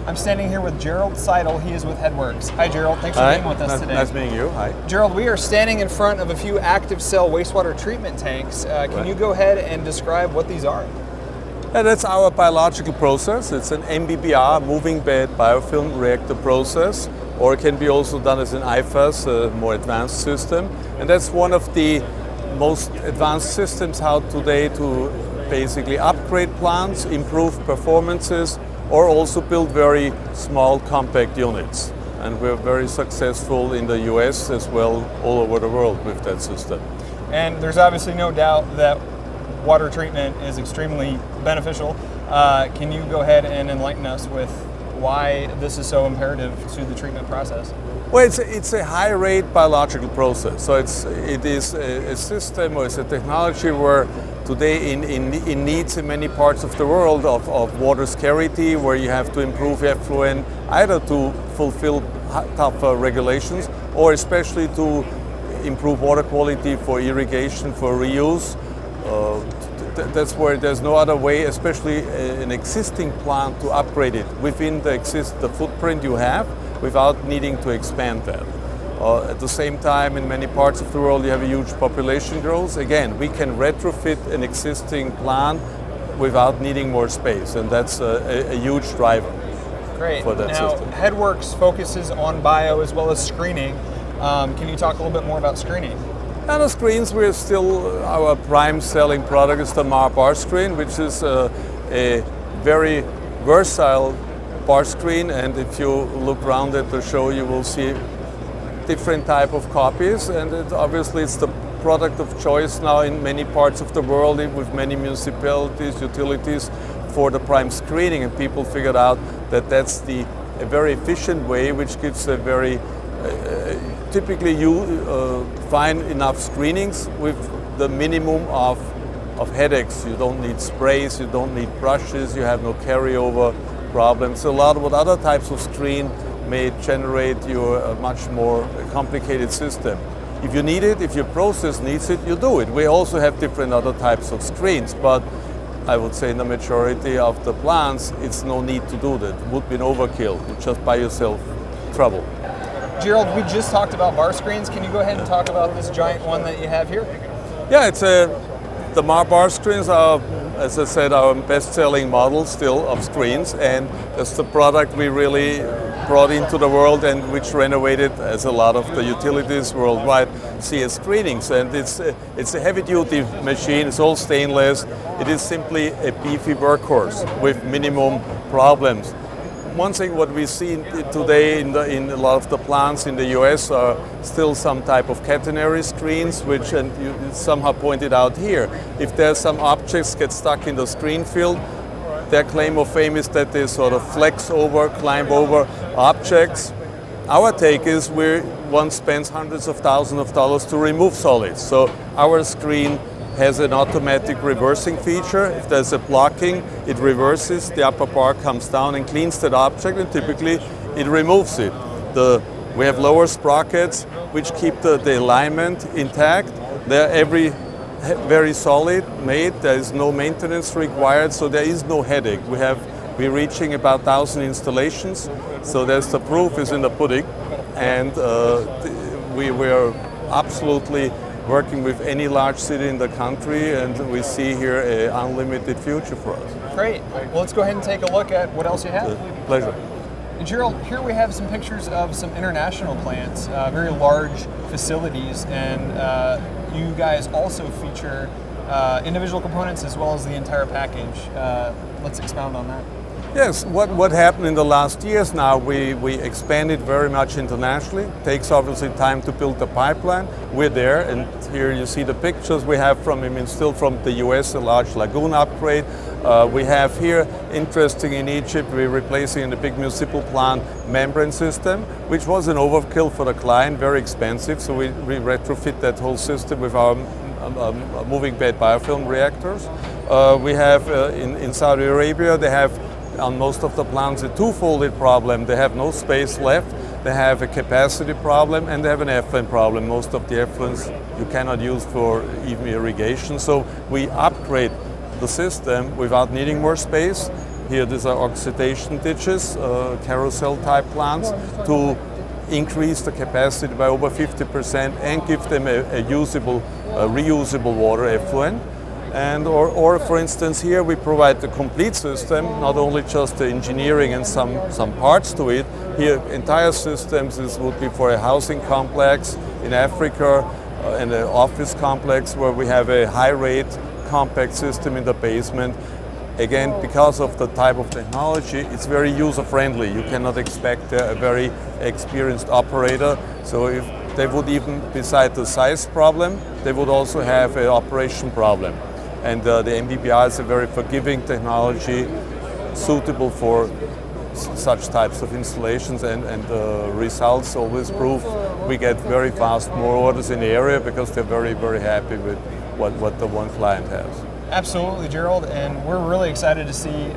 I'm standing here with Gerald Seidl. He is with Headworks. Hi, Gerald. Thanks for being with us today. Nice meeting you. Hi. Gerald, we are standing in front of a few active cell wastewater treatment tanks. Can you go ahead and describe what these are? Yeah, that's our biological process. It's an MBBR, moving bed biofilm reactor process, or it can be also done as an IFAS, a more advanced system. And that's one of the most advanced systems how today to basically upgrade plants, improve performances, or also build very small compact units. And we're very successful in the US as well, all over the world with that system. And there's obviously no doubt that water treatment is extremely beneficial. Can you go ahead and enlighten us with why this is so imperative to the treatment process? Well, it's a high-rate biological process. So it is a system or it's a technology where today in needs in many parts of the world of water scarcity, where you have to improve effluent, either to fulfill tougher regulations or especially to improve water quality for irrigation, for reuse. That's where there's no other way, especially an existing plant, to upgrade it within the footprint you have without needing to expand that. At the same time, in many parts of the world, you have a huge population growth. Again, we can retrofit an existing plant without needing more space, and that's a huge driver. Great. For that now, system. Headworks focuses on bio as well as screening. Can you talk a little bit more about screening? On the screens, we're still, our prime selling product is the bar screen, which is a very versatile bar screen, and if you look around at the show, you will see different type of copies, and obviously it's the product of choice now in many parts of the world with many municipalities, utilities for the prime screening, and people figured out that that's a very efficient way, which gives a very typically you find enough screenings with the minimum of headaches. You don't need sprays, you don't need brushes, you have no carryover problems. A lot of what other types of screen may generate you a much more complicated system. If you need it, if your process needs it, you do it. We also have different other types of screens, but I would say in the majority of the plants, it's no need to do that. It would be an overkill. You just buy yourself trouble. Gerald, we just talked about bar screens. Can you go ahead and talk about this giant one that you have here? Yeah, the bar screens are, as I said, our best-selling model still of screens, and that's the product we really brought into the world and which renovated, as a lot of the utilities worldwide see as screenings. And it's a heavy-duty machine. It's all stainless. It is simply a beefy workhorse with minimum problems. One thing what we see today in a lot of the plants in the US are still some type of catenary screens, which, and you somehow pointed out here, if there's some objects get stuck in the screen field, their claim of fame is that they sort of flex over, climb over objects. Our take is one spends hundreds of thousands of dollars to remove solids. So our screen has an automatic reversing feature. If there's a blocking, it reverses, the upper bar comes down and cleans that object, and typically it removes it. We have lower sprockets, which keep the alignment intact. They're very solid made. There is no maintenance required, so there is no headache. We're reaching about 1,000 installations, so there's the proof is in the pudding, and we're absolutely working with any large city in the country, and we see here an unlimited future for us. Great. Well, let's go ahead and take a look at what else you have. Pleasure. Gerald, here we have some pictures of some international plants, very large facilities, and you guys also feature individual components as well as the entire package. Let's expound on that. Yes, what happened in the last years now, we expanded very much internationally. Takes obviously time to build the pipeline. We're there, and here you see the pictures we have still from the US, a large lagoon upgrade. We have here, interesting in Egypt, we're replacing the big municipal plant membrane system, which was an overkill for the client, very expensive, so we retrofit that whole system with our moving bed biofilm reactors. We have in Saudi Arabia, they have on most of the plants a two-folded problem. They have no space left, they have a capacity problem, and they have an effluent problem. Most of the effluents you cannot use for even irrigation, so we upgrade the system without needing more space. Here, these are oxidation ditches, carousel type plants, to increase the capacity by over 50% and give them a usable, reusable water effluent. And or for instance, here we provide the complete system, not only just the engineering and some parts to it. Here, entire systems, this would be for a housing complex in Africa and an office complex where we have a high-rate compact system in the basement. Again, because of the type of technology, it's very user-friendly. You cannot expect a very experienced operator. So if they would even, beside the size problem, they would also have an operation problem. And the MBBR is a very forgiving technology, suitable for such types of installations, and the results always prove we get very fast more orders in the area because they're very, very happy with what the one client has. Absolutely, Gerald, and we're really excited to see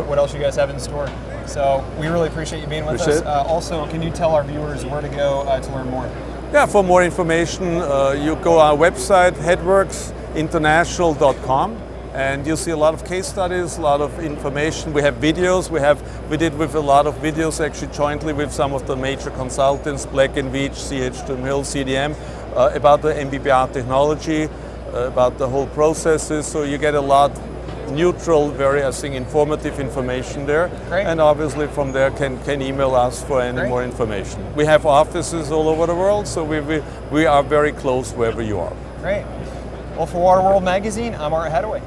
what else you guys have in store. So we really appreciate you being with us. Also, can you tell our viewers where to go to learn more? Yeah, for more information, you go on our website, headworksinternational.com, and you see a lot of case studies, a lot of information. We have videos. We did with a lot of videos actually jointly with some of the major consultants, Black & Veatch, CH Hill, CDM, about the MBBR technology, about the whole processes. So you get a lot neutral, very, I think, informative information there. Great. And obviously from there can email us for any more information. We have offices all over the world, so we are very close wherever you are. Great. Well, for Water World Magazine, I'm Art Hadaway.